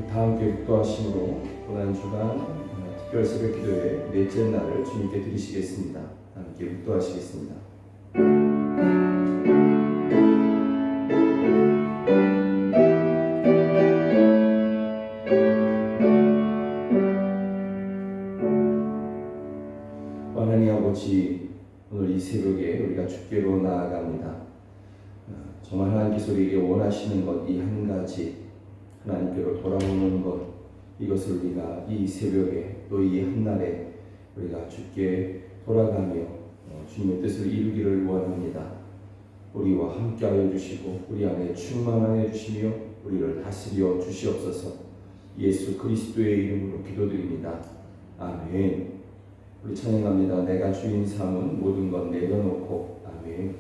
다 함께 묵도하심으로 오늘 주간 특별 새벽 기도회 넷째 날을 주님께 드리시겠습니다. 함께 묵도하시겠습니다. 하나님 아버지, 오늘 이 새벽에 우리가 주께로 나아갑니다. 정말 하나님께서 우리에게 원하시는 것 이 한 가지, 하나님께로 돌아오는 것, 이것을 우리가 이 새벽에 또 이 한날에 우리가 주께 돌아가며 주님의 뜻을 이루기를 원합니다. 우리와 함께하여 주시고 우리 안에 충만하여 주시며 우리를 다스려 주시옵소서. 예수 그리스도의 이름으로 기도드립니다. 아멘. 우리 찬양합니다. 내가 주인 삼은 모든 것 내려놓고. 아멘.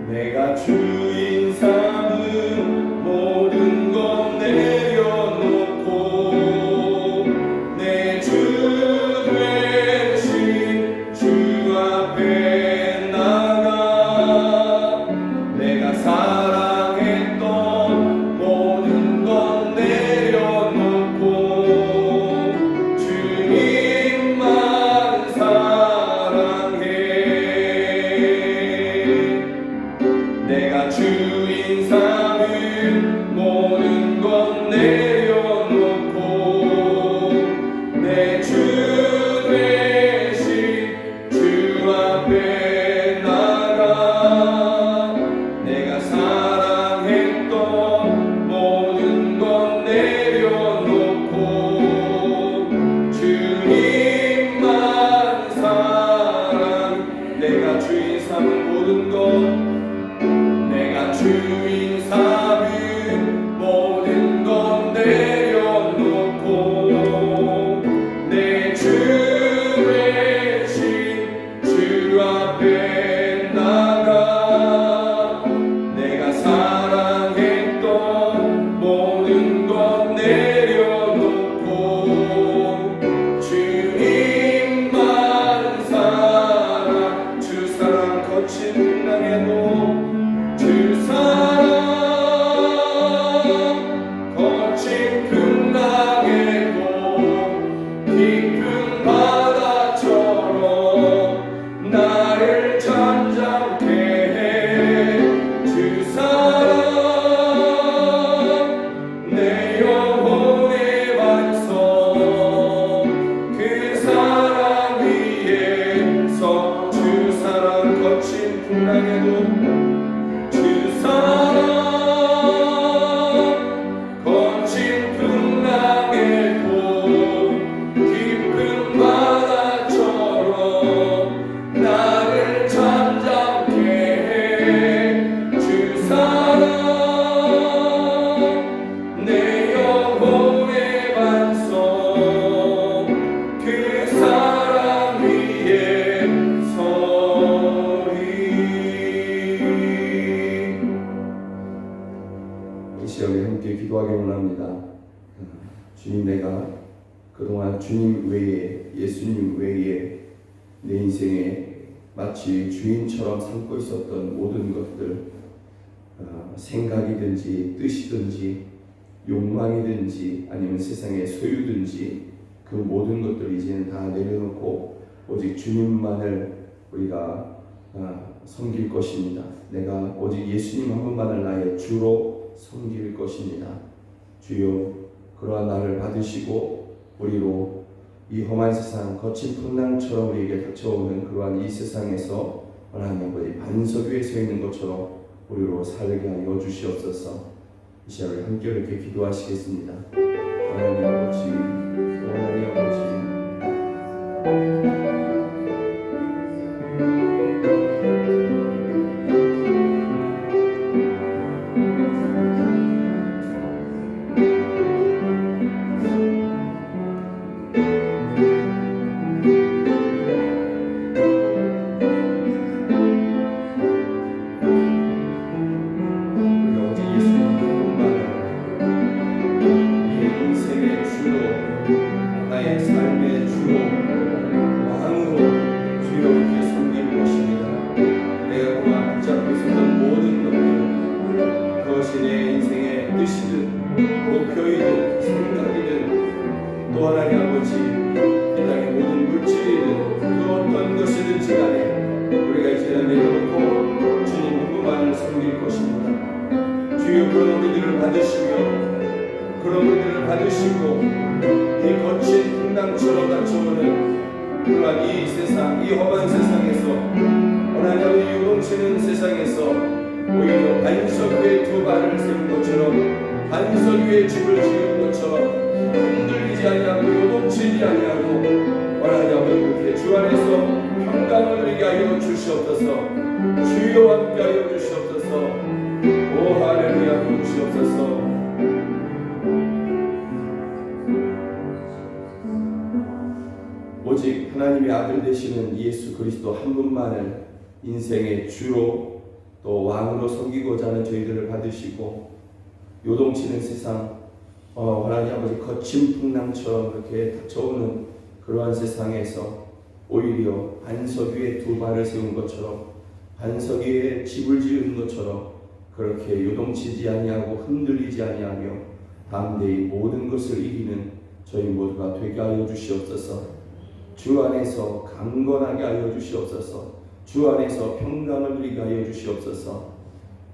내가 주인 삼은 모든 것 내려놓고 내 주 되신 주 앞에 나가 내가 사랑했던 모든 것 내려놓고 주님만 사랑해. 내가 주인 삼은 모든 것 내려놓고 내 주 되신 주 앞에 나가 내가 사랑했던 모든 것 내려놓고 주님만 사랑. 내가 주인 삼은 모든 것 내가 주인 삼은 모든 것 내려놓고 내 주 되신 주 앞에 나가 내가 사랑했던 모든 것 내려놓고 주님만 사랑. 주 사랑 거친 풍랑에도 주 사랑 거친 풍랑에도 깊은 바다처럼 나를 잠잠케 해. 주 사랑 내 영혼의 반석 그 사랑 위에서 주 사랑 거친 풍랑에도 주 사랑 거친 풍랑에도 깊은 바다처럼 나를 잠잠케 해. 주 사랑 내 영혼의 반석 그 사랑 위에 서리. 이 시간에 함께 기도하기 원합니다. 주님, 내가 그동안 주님 외에, 예수님 외에 내 인생에 마치 주인처럼 삼고 있었던 모든 것들, 생각이든지 뜻이든지 욕망이든지 아니면 세상의 소유든지 그 모든 것들 이제는 다 내려놓고 오직 주님만을 우리가 섬길 것입니다. 내가 오직 예수님 한 분만을 나의 주로 섬길 것입니다. 주여, 그러한 나를 받으시고 우리로 이 험한 세상 거친 풍랑처럼 우리에게 닥쳐오는 그러한 이 세상에서 하나님 아버지 반석 위에 서 있는 것처럼 우리로 살게 하여 주시옵소서. 이 시간을 함께 이렇게 기도하시겠습니다. 하나님 아버지, 하나님 아버지, 우리가 오직 예수님 한 분만을 되시고 이 거친 풍랑처럼 닥쳐오는 그러한 이 세상, 이 험한 세상에서 하나님의 요동치는 세상에서 오히려 반석 위에 두 발을 세운 것처럼 반석 위에 집을 지은 것처럼 흔들리지 아니하고 요동치지 아니하고 하나님 그렇게 주 안에서 평강을 누리게 하여 주시옵소서. 주여 함께 하여 주시옵소서. 오 할렐루야 부르시옵소서. 오직 하나님의 아들 되시는 예수 그리스도 한 분만을 인생의 주로 또 왕으로 섬기고자 하는 저희들을 받으시고 요동치는 세상 하나님 아버지 거친 풍랑처럼 그렇게 닥쳐오는 그러한 세상에서 오히려 반석 위에 두 발을 세운 것처럼 반석 위에 집을 지은 것처럼 그렇게 요동치지 아니하고 흔들리지 아니하며 담대히 모든 것을 이기는 저희 모두가 되게 하여 주시옵소서. 주 안에서 강건하게 하여 주시옵소서. 주 안에서 평강을 누리게 하여 주시옵소서.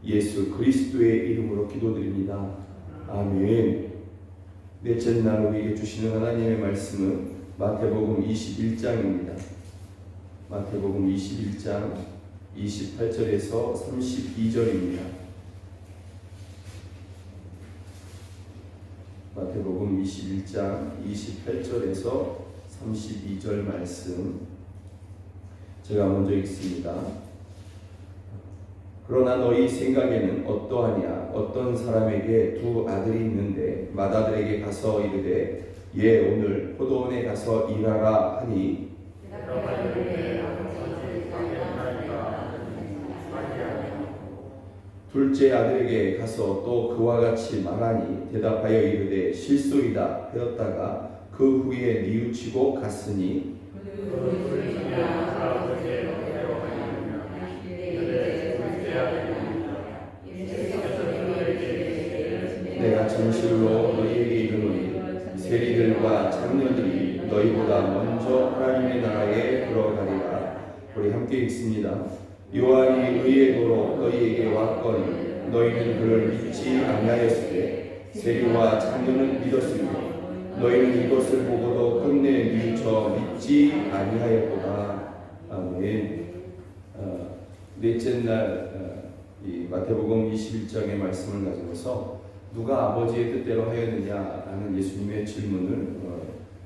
예수 그리스도의 이름으로 기도드립니다. 아멘. 넷째 날 우리에게 주시는 하나님의 말씀은 마태복음 21장입니다. 마태복음 21장 28절에서 32절입니다. 마태복음 21장 28절에서 32절 말씀 제가 먼저 읽습니다. 그러나 너희 생각에는 어떠하냐? 어떤 사람에게 두 아들이 있는데 맏아들에게 가서 이르되 예 오늘 포도원에 가서 일하라 하니 둘째 아들에게 가서 또 그와 같이 말하니 대답하여 이르되 실소이다 하였다가 그 후에 뉘우치고 갔으니 내가 진실로 너희에게 이르노니 세리들과 장녀들이 너희보다 먼저 하나님의 나라에 들어가리라. 우리 함께 읽습니다. 요한이 의의 도로 너희에게 왔거니 너희는 그를 믿지 아니하였으되 세리와 장녀는 믿었으니 너희는 이것을 보고도 끝내 뉘우쳐 믿지 아니하였도다. 아멘. 넷째 날 이 마태복음 21장의 말씀을 가지고서 누가 아버지의 뜻대로 하였느냐라는 예수님의 질문을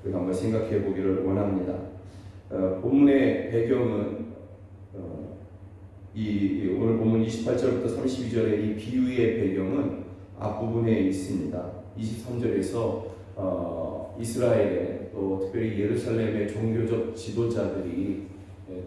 우리가 한번 생각해 보기를 원합니다. 본문의 배경은 오늘 본문 28절부터 32절의 이 비유의 배경은 앞부분에 있습니다. 23절에서 이스라엘의 또 특별히 예루살렘의 종교적 지도자들이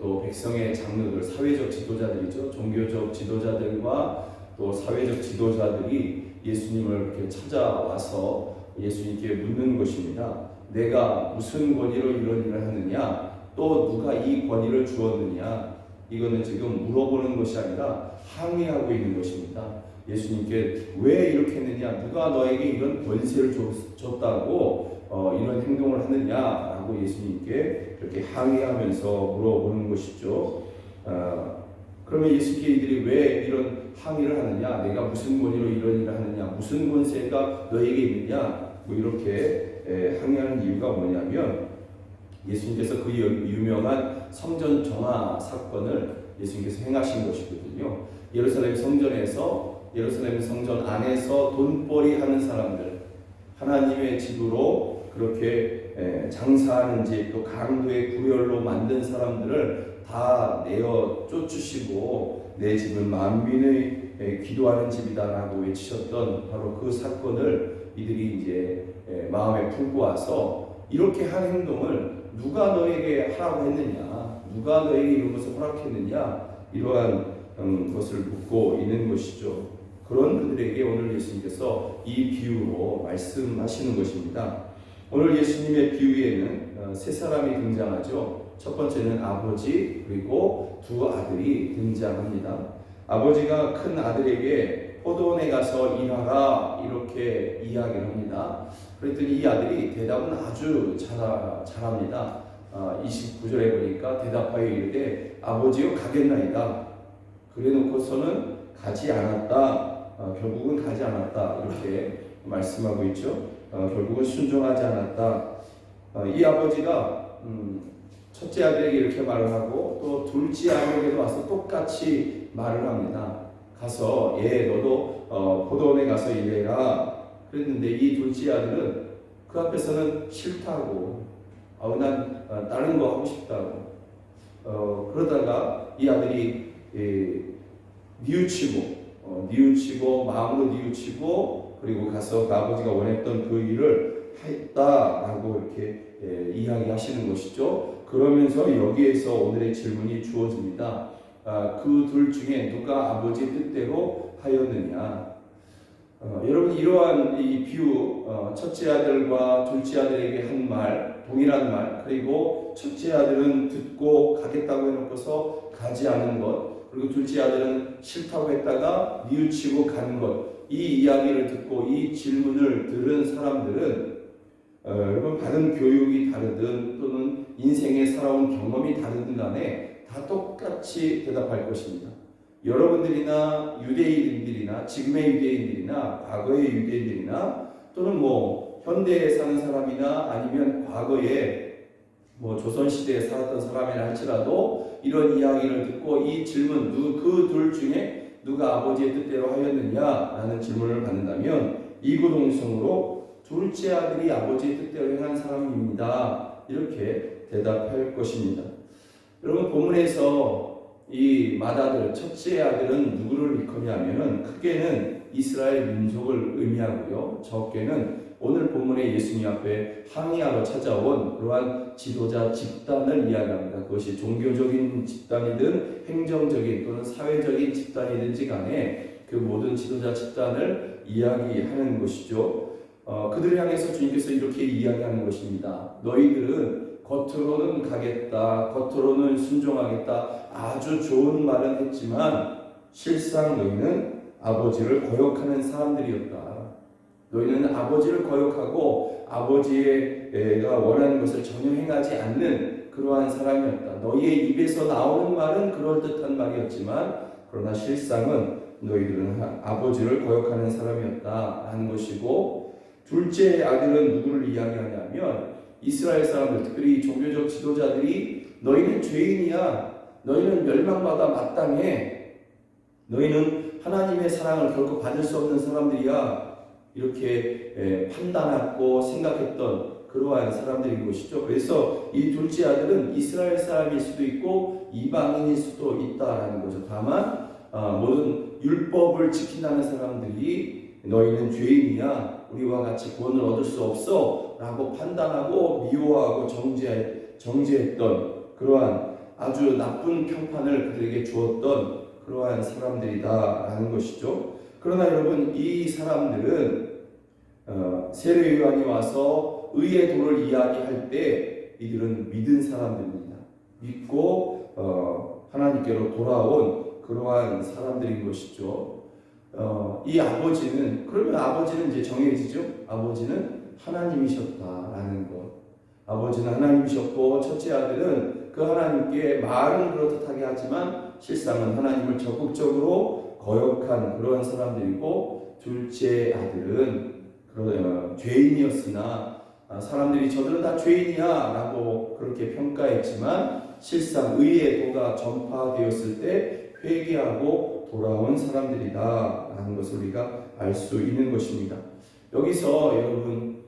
또 백성의 장로들, 사회적 지도자들이죠. 종교적 지도자들과 또 사회적 지도자들이 예수님을 이렇게 찾아와서 예수님께 묻는 것입니다. 내가 무슨 권위로 이런 일을 하느냐? 또 누가 이 권위를 주었느냐? 이거는 지금 물어보는 것이 아니라 항의하고 있는 것입니다. 예수님께 왜 이렇게 했느냐? 누가 너에게 이런 권세를 줬다고 이런 행동을 하느냐라고 예수님께 그렇게 항의하면서 물어보는 것이죠. 그러면 예수님께 이들이 왜 이런 항의를 하느냐? 내가 무슨 권위로 이런 일을 하느냐? 무슨 권세가 너에게 있느냐? 뭐 이렇게 항의하는 이유가 뭐냐면 예수님께서 그 유명한 성전 정화 사건을 예수님께서 행하신 것이거든요. 예루살렘 성전 안에서 돈벌이 하는 사람들, 하나님의 집으로 그렇게 장사하는 집, 또 강도의 구별로 만든 사람들을 다 내어 쫓으시고 내 집은 만민의 기도하는 집이다라고 외치셨던 바로 그 사건을 이들이 이제 마음에 품고 와서 이렇게 한 행동을 누가 너에게 하라고 했느냐, 누가 너에게 이런 것을 허락했느냐, 이러한 것을 묻고 있는 것이죠. 그런 그들에게 오늘 예수님께서 이 비유로 말씀하시는 것입니다. 오늘 예수님의 비유에는 세 사람이 등장하죠. 첫 번째는 아버지, 그리고 두 아들이 등장합니다. 아버지가 큰 아들에게 포도원에 가서 일하라 이렇게 이야기를 합니다. 그랬더니 이 아들이 대답은 아주 잘합니다. 29절에 보니까 대답하여 이르되 아버지여 가겠나이다. 그래 놓고서는 가지 않았다. 결국은 가지 않았다. 이렇게 말씀하고 있죠. 결국은 순종하지 않았다. 이 아버지가 첫째 아들에게 이렇게 말을 하고 또 둘째 아들에게도 와서 똑같이 말을 합니다. 가서 너도 포도원에 가서 일해라 그랬는데 이 둘째 아들은 그 앞에서는 싫다고 난 다른 거 하고 싶다고 그러다가 이 아들이 뉘우치고 마음으로 뉘우치고 그리고 가서 그 아버지가 원했던 그 일을 했다라고 이렇게 이야기하시는 것이죠. 그러면서 여기에서 오늘의 질문이 주어집니다. 그 둘 중에 누가 아버지의 뜻대로 하였느냐? 여러분 이러한 이 비유 첫째 아들과 둘째 아들에게 한 말 동일한 말 그리고 첫째 아들은 듣고 가겠다고 해놓고서 가지 않은 것 그리고 둘째 아들은 싫다고 했다가 뉘우치고 간 것 이 이야기를 듣고 이 질문을 들은 사람들은 여러분 받은 교육이 다르든 또는 인생에 살아온 경험이 다르든 간에 다 똑같이 대답할 것입니다. 여러분들이나 유대인들이나 지금의 유대인들이나 과거의 유대인들이나 또는 현대에 사는 사람이나 아니면 과거에 조선시대에 살았던 사람이라 할지라도 이런 이야기를 듣고 이 질문 그 둘 중에 누가 아버지의 뜻대로 하였느냐라는 질문을 받는다면 이구동성으로 둘째 아들이 아버지의 뜻대로 행한 사람입니다. 이렇게 대답할 것입니다. 여러분 본문에서 이 맏아들 첫째 아들은 누구를 일컫냐면은 크게는 이스라엘 민족을 의미하고요. 적게는 오늘 본문의 예수님 앞에 항의하러 찾아온 그러한 지도자 집단을 이야기합니다. 그것이 종교적인 집단이든 행정적인 또는 사회적인 집단이든지 간에 그 모든 지도자 집단을 이야기하는 것이죠. 그들을 향해서 주님께서 이렇게 이야기하는 것입니다. 너희들은 겉으로는 가겠다, 겉으로는 순종하겠다, 아주 좋은 말은 했지만 실상 너희는 아버지를 거역하는 사람들이었다. 너희는 아버지를 거역하고 아버지가 원하는 것을 전혀 행하지 않는 그러한 사람이었다. 너희의 입에서 나오는 말은 그럴듯한 말이었지만 그러나 실상은 너희들은 아버지를 거역하는 사람이었다라는 것이고 둘째 아들은 누구를 이야기하냐면 이스라엘 사람들 특별히 종교적 지도자들이 너희는 죄인이야. 너희는 멸망받아 마땅해. 너희는 하나님의 사랑을 결코 받을 수 없는 사람들이야. 이렇게 판단하고 생각했던 그러한 사람들인 것이죠. 그래서 이 둘째 아들은 이스라엘 사람일 수도 있고 이방인일 수도 있다라는 거죠. 다만 모든 율법을 지킨다는 사람들이 너희는 죄인이야. 우리와 같이 구원을 얻을 수 없어 라고 판단하고 미워하고 정죄했던 그러한 아주 나쁜 평판을 그들에게 주었던 그러한 사람들이다라는 것이죠. 그러나 여러분 이 사람들은 세례 요한이 와서 의의 도를 이야기할 때 이들은 믿은 사람들입니다. 믿고 하나님께로 돌아온 그러한 사람들인 것이죠. 이 아버지는 그러면 아버지는 이제 정해지죠. 아버지는 하나님이셨다라는 것. 아버지는 하나님이셨고 첫째 아들은 그 하나님께 말은 그렇듯하게 하지만 실상은 하나님을 적극적으로 거역한 그러한 사람들이고 둘째 아들은 죄인이었으나 사람들이 저들은 다 죄인이야 라고 그렇게 평가했지만 실상 의의 도가 전파되었을 때 회개하고 돌아온 사람들이다 라는 것을 우리가 알 수 있는 것입니다. 여기서 여러분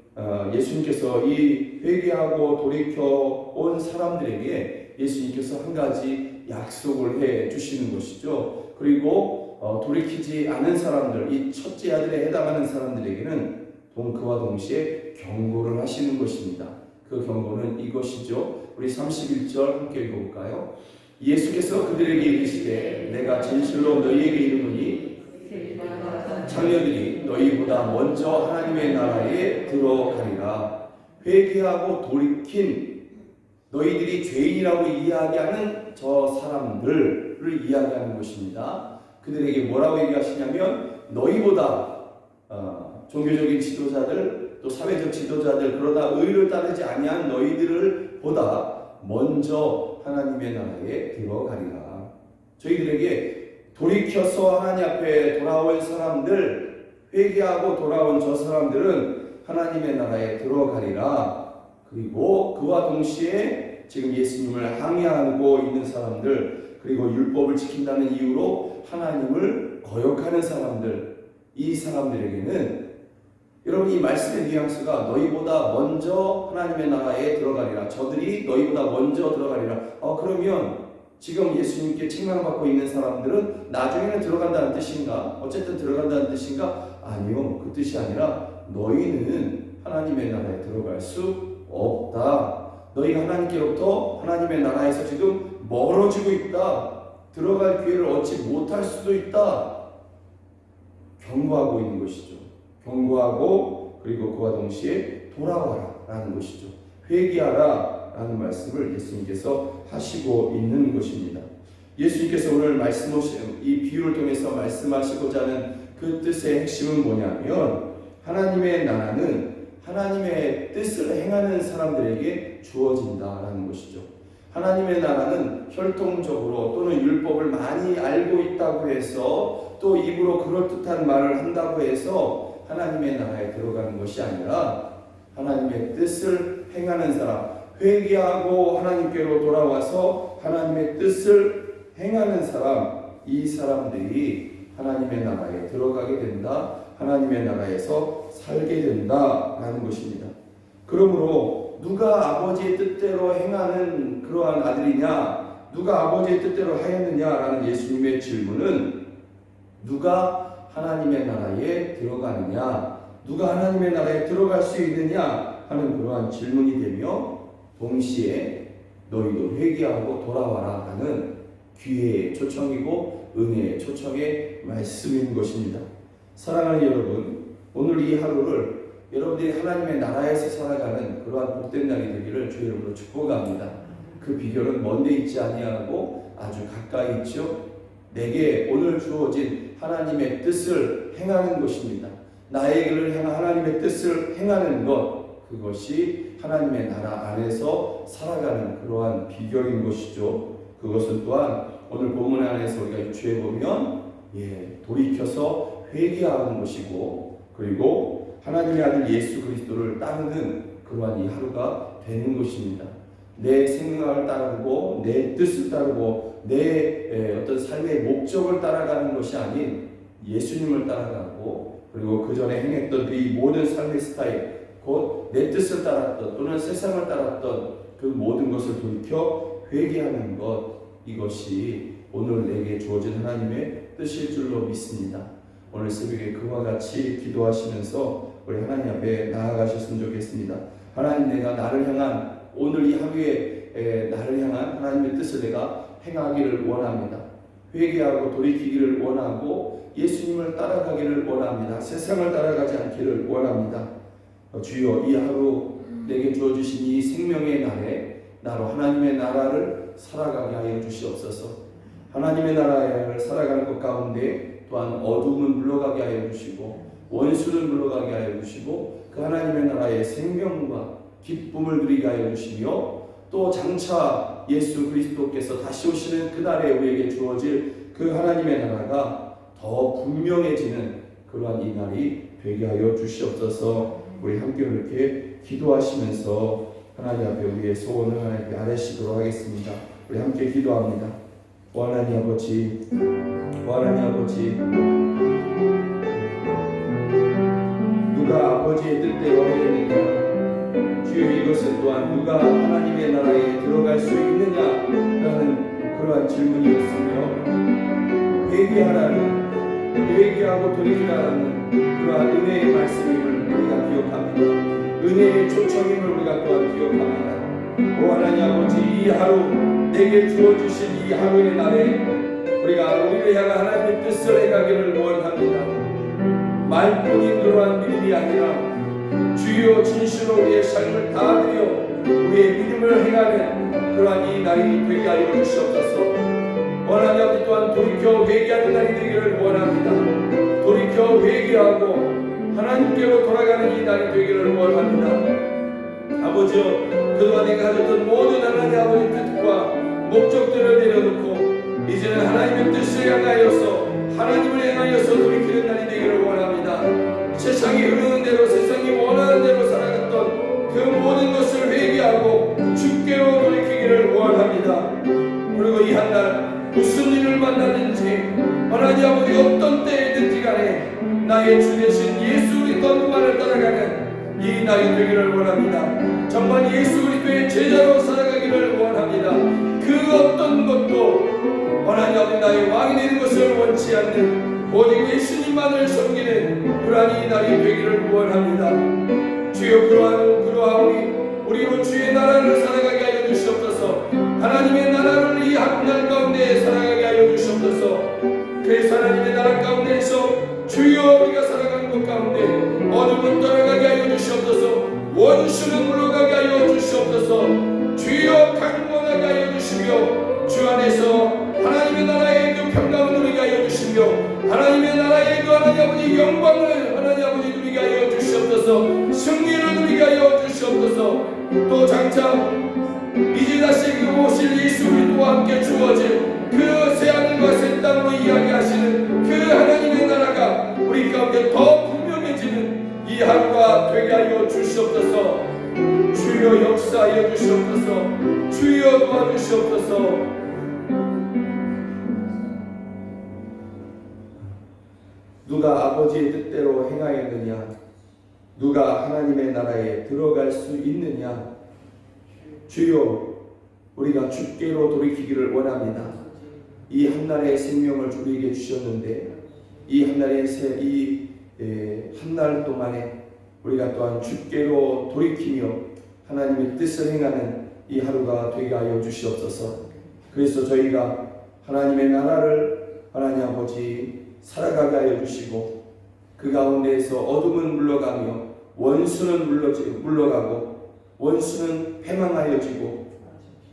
예수님께서 이 회개하고 돌이켜 온 사람들에게 예수님께서 한 가지 약속을 해 주시는 것이죠. 그리고 돌이키지 않은 사람들, 이 첫째 아들에 해당하는 사람들에게는 그와 동시에 경고를 하시는 것입니다. 그 경고는 이것이죠. 우리 31절 함께 읽어볼까요? 예수께서 그들에게 이르시되 내가 진실로 너희에게 이르노니 자녀들이 너희보다 먼저 하나님의 나라에 들어가리라. 회개하고 돌이킨 너희들이 죄인이라고 이야기하는 저 사람들을 이야기하는 것입니다. 그들에게 뭐라고 얘기하시냐면 너희보다 종교적인 지도자들 또 사회적 지도자들 그러다 의를 따르지 아니한 너희들을 보다 먼저 하나님의 나라에 들어가리라. 저희들에게 돌이켜서 하나님 앞에 돌아온 사람들 회개하고 돌아온 저 사람들은 하나님의 나라에 들어가리라. 그리고 그와 동시에 지금 예수님을 항의하고 있는 사람들, 그리고 율법을 지킨다는 이유로 하나님을 거역하는 사람들, 이 사람들에게는 여러분 이 말씀의 뉘앙스가 너희보다 먼저 하나님의 나라에 들어가리라. 저들이 너희보다 먼저 들어가리라. 그러면 지금 예수님께 책망받고 있는 사람들은 나중에는 들어간다는 뜻인가? 어쨌든 들어간다는 뜻인가? 아니요. 그 뜻이 아니라 너희는 하나님의 나라에 들어갈 수 없다. 너희가 하나님께로부터 하나님의 나라에서 지금 멀어지고 있다. 들어갈 기회를 얻지 못할 수도 있다. 경고하고 있는 것이죠. 경고하고 그리고 그와 동시에 돌아와라 라는 것이죠. 회개하라 라는 말씀을 예수님께서 하시고 있는 것입니다. 예수님께서 오늘 이 비유를 통해서 말씀하시고자 하는 그 뜻의 핵심은 뭐냐면 하나님의 나라는 하나님의 뜻을 행하는 사람들에게 주어진다라는 것이죠. 하나님의 나라는 혈통적으로 또는 율법을 많이 알고 있다고 해서 또 입으로 그럴듯한 말을 한다고 해서 하나님의 나라에 들어가는 것이 아니라 하나님의 뜻을 행하는 사람, 회개하고 하나님께로 돌아와서 하나님의 뜻을 행하는 사람, 이 사람들이 하나님의 나라에 들어가게 된다. 하나님의 나라에서 살게 된다라는 것입니다. 그러므로 누가 아버지의 뜻대로 행하는 그러한 아들이냐, 누가 아버지의 뜻대로 하였느냐라는 예수님의 질문은 누가 하나님의 나라에 들어가느냐, 누가 하나님의 나라에 들어갈 수 있느냐 하는 그러한 질문이 되며 동시에 너희도 회개하고 돌아와라 라는 기회의 초청이고 은혜의 초청의 말씀인 것입니다. 사랑하는 여러분, 오늘 이 하루를 여러분들이 하나님의 나라에서 살아가는 그러한 복된 날이 되기를 주의 이름으로 축복합니다. 그 비결은 먼데 있지 아니하고 아주 가까이 있죠. 내게 오늘 주어진 하나님의 뜻을 행하는 것입니다. 나에게를 향한 하나님의 뜻을 행하는 것, 그것이 하나님의 나라 안에서 살아가는 그러한 비결인 것이죠. 그것은 또한 오늘 본문 안에서 우리가 유추해 보면 돌이켜서 회개하는 것이고 그리고 하나님의 아들 예수 그리스도를 따르는 그러한 이 하루가 되는 것입니다. 내 생각을 따르고 내 뜻을 따르고 내 어떤 삶의 목적을 따라가는 것이 아닌 예수님을 따라가고 그리고 그 전에 행했던 이 모든 삶의 스타일, 곧 내 뜻을 따랐던 또는 세상을 따랐던 그 모든 것을 돌이켜 회개하는 것, 이것이 오늘 내게 주어진 하나님의 뜻일 줄로 믿습니다. 오늘 새벽에 그와 같이 기도하시면서 우리 하나님 앞에 나아가셨으면 좋겠습니다. 하나님, 내가 나를 향한 오늘 이 하루에 나를 향한 하나님의 뜻을 내가 행하기를 원합니다. 회개하고 돌이키기를 원하고 예수님을 따라가기를 원합니다. 세상을 따라가지 않기를 원합니다. 주여, 이 하루 내게 주어주신 이 생명의 날에 나로 하나님의 나라를 살아가게 하여 주시옵소서. 하나님의 나라를 살아가는 것 가운데 또한 어둠은 물러가게 하여 주시고 원수는 물러가게 하여 주시고 그 하나님의 나라의 생명과 기쁨을 누리게 하여 주시며 또 장차 예수 그리스도께서 다시 오시는 그날에 우리에게 주어질 그 하나님의 나라가 더 분명해지는 그러한 이 날이 되게 하여 주시옵소서. 우리 함께 이렇게 기도하시면서 하나님 앞에 우리의 소원을 하나님께 아뢰시도록 하겠습니다. 우리 함께 기도합니다. 하나님 아버지, 하나님 아버지, 누가 아버지의 뜻대로 하였느냐, 주여 이것은 또한 누가 하나님의 나라에 들어갈 수 있느냐라는 그러한 질문이었으며 회개하고 돌이키라는 그러한 은혜의 말씀임을 우리가 기억합니다. 은혜의 초청임을 우리가 또한 기억합니다. 오 하나님 아버지, 이 하루 내게 주어주신 이 하루의 날에 우리를 향한 하나님의 뜻을 행하기를 원합니다. 말뿐인 그러한 믿음이 아니라 주여 진실로 우리의 삶을 다하며 우리의 믿음을 행하는 그러한 이 날이 되게 하여 주시옵소서. 하나님 아버지, 또한 돌이켜 회개하는 날이 되기를 원합니다. 돌이켜 회개하고 하나님께로 돌아가는 이 날이 되기를 원합니다. 아버지여, 그동안 내가 가졌던 모든 하나님 아버지 뜻과 목적들을 내려놓고 이제는 하나님의 뜻을 향하여서 하나님을 향하여서 돌이키는 날이 되기를 원합니다. 세상이 흐르는 대로 세상이 원하는 대로 살아갔던 그 모든 것을 회개하고 주께로 돌이키기를 원합니다. 그리고 이 한날 무슨 일을 만나든지 하나님 아버지 어떤 때에든지 간에 나의 주 되신 예수 그리스도만을 따라가는 이 나이 되기를 원합니다. 정말 예수 그리스도의 제자로 살아가기를 원합니다. 그 어떤 것도 하나님 아버지 나의 왕이 되는 것을 원치 않는 오직 예수님만을 섬기는 그러한 이 날이 되기를 원합니다. 주여 그러하오니 우리로 주의 나라를 살아가게 하여 주시옵소서. 하나님의 나라를 이 한날 가운데 살아가게 하여 주시옵소서. 그래서 하나님의 나라 가운데에서 주여 우리가 살아가는 것 가운데 어둠은 떠나가게 하여 주시옵소서. 원수는 물러가게 하여 주시옵소서. 주여 강건하게 하여 주시며 주 안에서 하나님의 나라의 그 평강을 누리게 하여 주시며 하나님의 나라의 그 하나님 아버지 영광을 하나님 아버지 누리게 하여 주시옵소서. 승리를 누리게 하여 주시옵소서. 또 장차 이제 다시 그 오실 예수 그리스도와 함께 주어질 그 새하늘과 새 땅으로 이야기하시는 그 하나님의 나라가 우리 가운데 더 분명해지는 이 하루가 되게 하여 주시옵소서. 주여 역사하여 주시옵소서. 주여 도와주시옵소서. 누가 아버지의 뜻대로 행하였느냐? 누가 하나님의 나라에 들어갈 수 있느냐? 주여 우리가 주께로 돌이키기를 원합니다. 이 한날의 생명을 우리에게 주셨는데 이 한날의 한날 동안에 우리가 또한 주께로 돌이키며 하나님의 뜻을 행하는 이 하루가 되게 하여 주시옵소서. 그래서 저희가 하나님의 나라를 하나님 아버지 살아가게 하여 주시고 그 가운데에서 어둠은 물러가며 원수는 물러가고 원수는 패망하여지고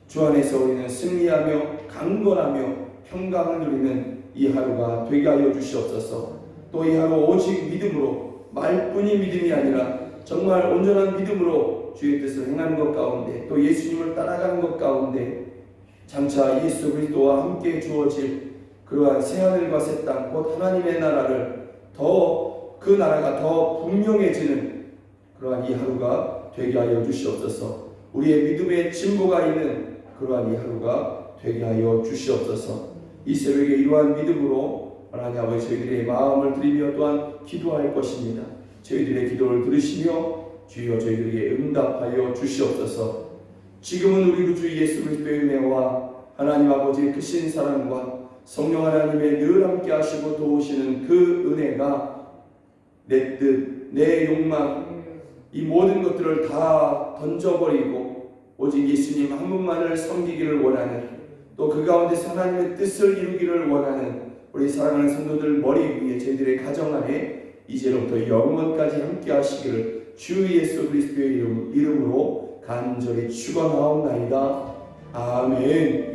주 안에서 우리는 승리하며 강건하며 평강을 누리는 이 하루가 되게 하여 주시옵소서. 또 이 하루 오직 믿음으로 말뿐이 믿음이 아니라 정말 온전한 믿음으로 주의 뜻을 행하는 것 가운데 또 예수님을 따라가는 것 가운데 장차 예수 그리스도와 함께 주어질 그러한 새하늘과 새 땅 곧 하나님의 나라를 그 나라가 더 분명해지는 그러한 이 하루가 되게 하여 주시옵소서. 우리의 믿음의 진보가 있는 그러한 이 하루가 되게 하여 주시옵소서. 이 새벽에 이러한 믿음으로 하나님 아버지 저희들의 마음을 드리며 또한 기도할 것입니다. 저희들의 기도를 들으시며 주여 저희들에게 응답하여 주시옵소서. 지금은 우리 주 예수 그리스도의 은혜와 하나님 아버지의 크신 사랑과 성령 하나님의 늘 함께 하시고 도우시는 그 은혜가 내 뜻, 내 욕망 이 모든 것들을 다 던져버리고 오직 예수님 한 분만을 섬기기를 원하는 또 그 가운데서 하나님의 뜻을 이루기를 원하는 우리 사랑하는 성도들 머리 위에 저희들의 가정 안에 이제로부터 영원까지 함께 하시기를 주 예수 그리스도의 이름으로 간절히 축원하옵나이다. 아멘.